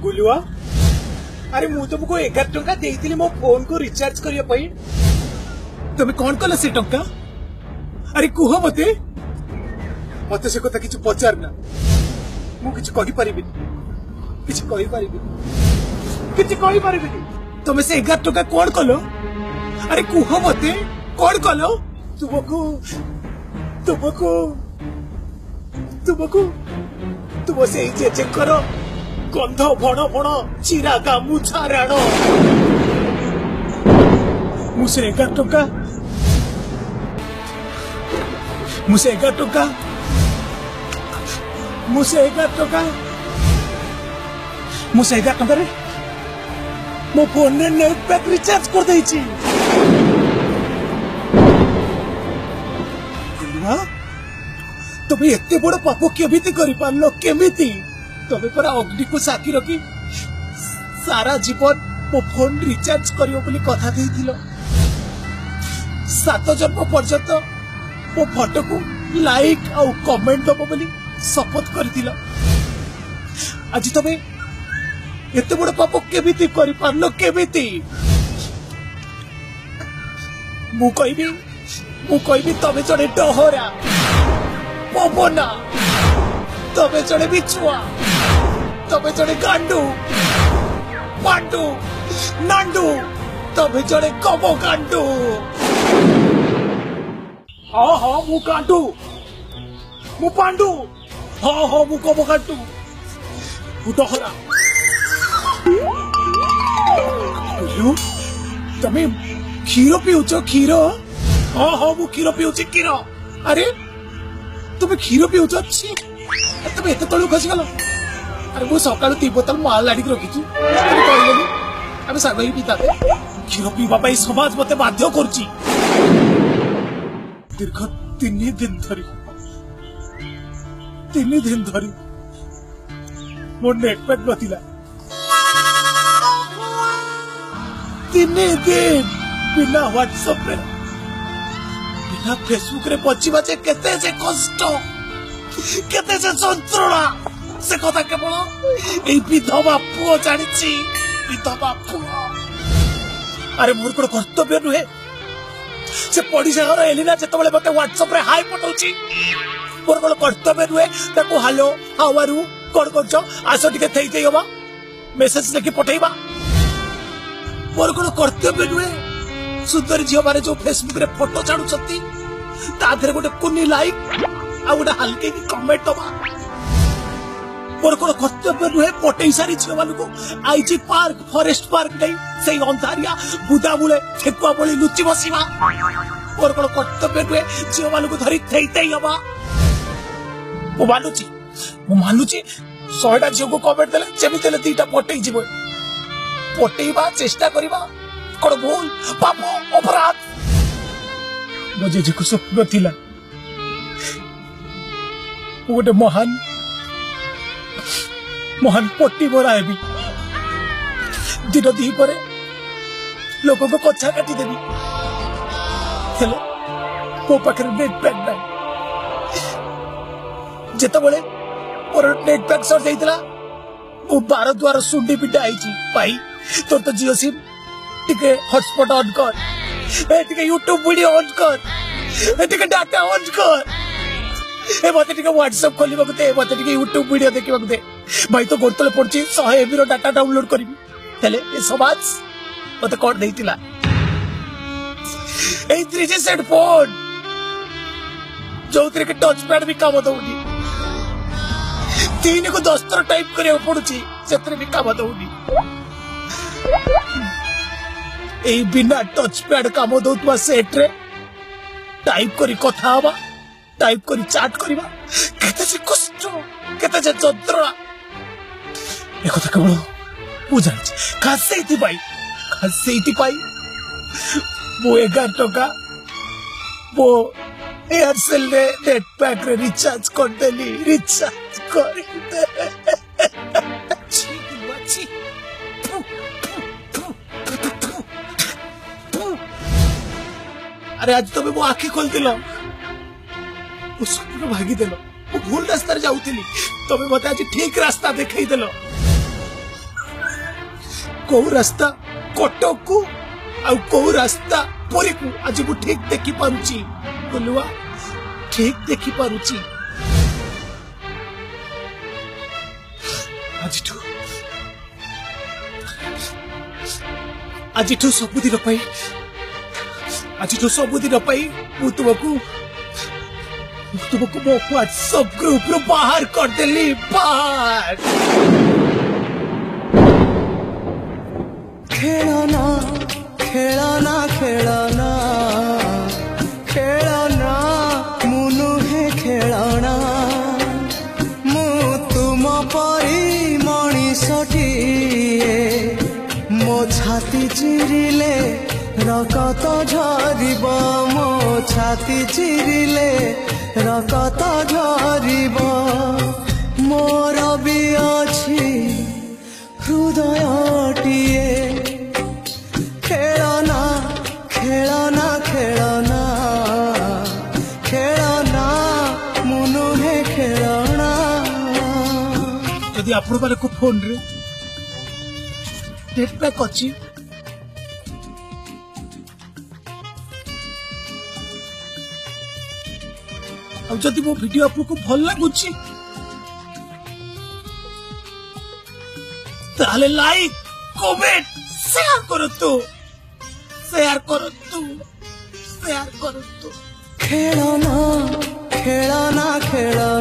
गुलुआ अरे मु तुमको 11 टंका देइतिली मो फोन को रिचार्ज करिया पई तुम कौन कल से टंका अरे कुह मते मते से कथा किछ पचार ना मु किछ कहि परिबि किछ कहि परिबि तुम से 11 टंका कौन कलो अरे कुह मते कौन कलो तुम से जे करो गंध भण भण चिरा गामुछा राण मुझे 11 टंका मुझे 11 टंका मुझे 11 टंका मुझे 11 टंका रे मो फोन ने नेट पैक रिचार्ज कर देई छी तुम एते बड़ पाप केमिति करि पारलो केमिति तबे पर अग्नि को साकी रखी सारा जीवन मो फोन रिचार्ज करियो बोली कथा देइथिलो 7 जन्म पर्यंत मो फोटो को लाइक आउ कमेंट दबो बोली शपथ करथिलो आज तबे एते बड़ पाप केमिति करि पारलो केमिति मु कहबी तबे जड़े डहरा पवना तबे जड़े बिछुआ तबे जड़े गांडू पांडू नांडू तबे जड़े कबो गांडू हाँ हाँ मु गांडू मु पांडू हाँ हाँ मु कबो गांडू मु डहरा तमे क्षीर पीउच क्षीर हाँ हाँ मु क्षीर पीउची क्षीर अरे तुम क्षीर पीउच तुम एत तलू खसी गल अरे मु सकाळु 3 बोतल माल लाडी रखी आम साग ही पीता क्षीर पीवा समाज मत बाध्य करछि दीर्घ 3 दिन धरी मोर नेट पैक नथिला 3 दिन बिना व्हाट्सएप रे बिना फेसबुक रे पछी बाचे केते जे कष्ट केते जे जंत्रणा से कथा केवल ए विधवा पुओ जानिछि विधवा पुओ अरे मोर को कर्तव्य नुहे से पड़ीसा घर एलिना जेतबेले मते व्हाट्सएप रे हाय पठाउछि मोर को कर्तव्य नुहे ताको हेलो हाउ आर यू कोन करछो आसो टिके थई थई होबा मेसेज लेके पठेइबा मोर को कर्तव्य नुहे सुंदर झियो मारे जो फेसबुक रे फोटो छाडु छथि ता धरे गोटे कुनी लाइक आ गोटे हल्के की कमेंट दबा मोर को कर्तव्य नुहे पटेई सारी झियो मानु को आईजी पार्क फॉरेस्ट पार्क नहीं सेई अंधारिया बुदा मुले ठेकुआ बोली लुचि बसिबा मोर को कर्तव्य नुहे झियो मानु को धरी थई थई होबा मु मानुची 100टा झियो को कमेंट देले जेमिति ले 2टा पटेई जीवो पटेइबा चेष्टा करिबा कोन भूल पाप अपराध मुझे जे को स्वप्न थिला गोटे महान पट्टी बरा हेबी दिन दी पर लोक को कच्छा काटी देबी हेले मो पाखरे नेट पैक ना जेतबेले मोर नेट पैक सर जाइतला मो 12 द्वार सुंडी पिटा आइची भाई तोर तो जियो सिम टिके हॉटस्पॉट ऑन कर ए टिके यूट्यूब वीडियो ऑन कर ए टिके डाटा ऑन कर ए मते टिके व्हाट्सएप खोली बक दे मते टिके यूट्यूब वीडियो देखि बक दे भाई तो गोरतले पड़ची 100 एमबी रो डाटा डाउनलोड करबी हेले ए समाज मते कोड देइतिला ए 3G सेट फोन जो तेरे के टच पैड भी काम दउनी 3 को 10 थर टाइप करे पड़ुची सेतरे भी काम दउनी ए बिना टच पैड काम दउतबा सेट रे टाइप करी कथा हवा टाइप करी चैट करबा केते से कष्ट केते से जंत्रणा ए कथा केवल बुझाइ खासेइति पाई वो 11 टका वो एयरसेल रे नेट पैक रे रिचार्ज कर देली रिचार्ज कर अरे आज तो मैं आखि खोल दिल स्वप्न भागी देल भूल रास्ता जाऊली तबे मत आज ठीक रास्ता देखई देल कौ रास्ता कटक को आउ कौ रास्ता पुरी को आज मु ठीक देखि पारुची बोलुआ ठीक देखि पारुची आजिठू सबुदिन पाई मु तुमको मो व्हाट्सएप ग्रुप रो बाहर कर देली बाहर खेलना खेलना खेलना खेलना मुनु है खेलना मु तुम परी मणिषटिए मो छाती चिरिले रकत झरिब मो छाती चिरिले रकत झरिब मोर भी अछि हृदयटिए खेलना खेलना खेलना खेलना मुनु है खेलना यदि आपण माने को फोन रे नेट पैक अछि अब जदि मो वीडियो आपको भल लागुची ताले लाइक कमेंट शेयर करतु खेलना खेलना खेलना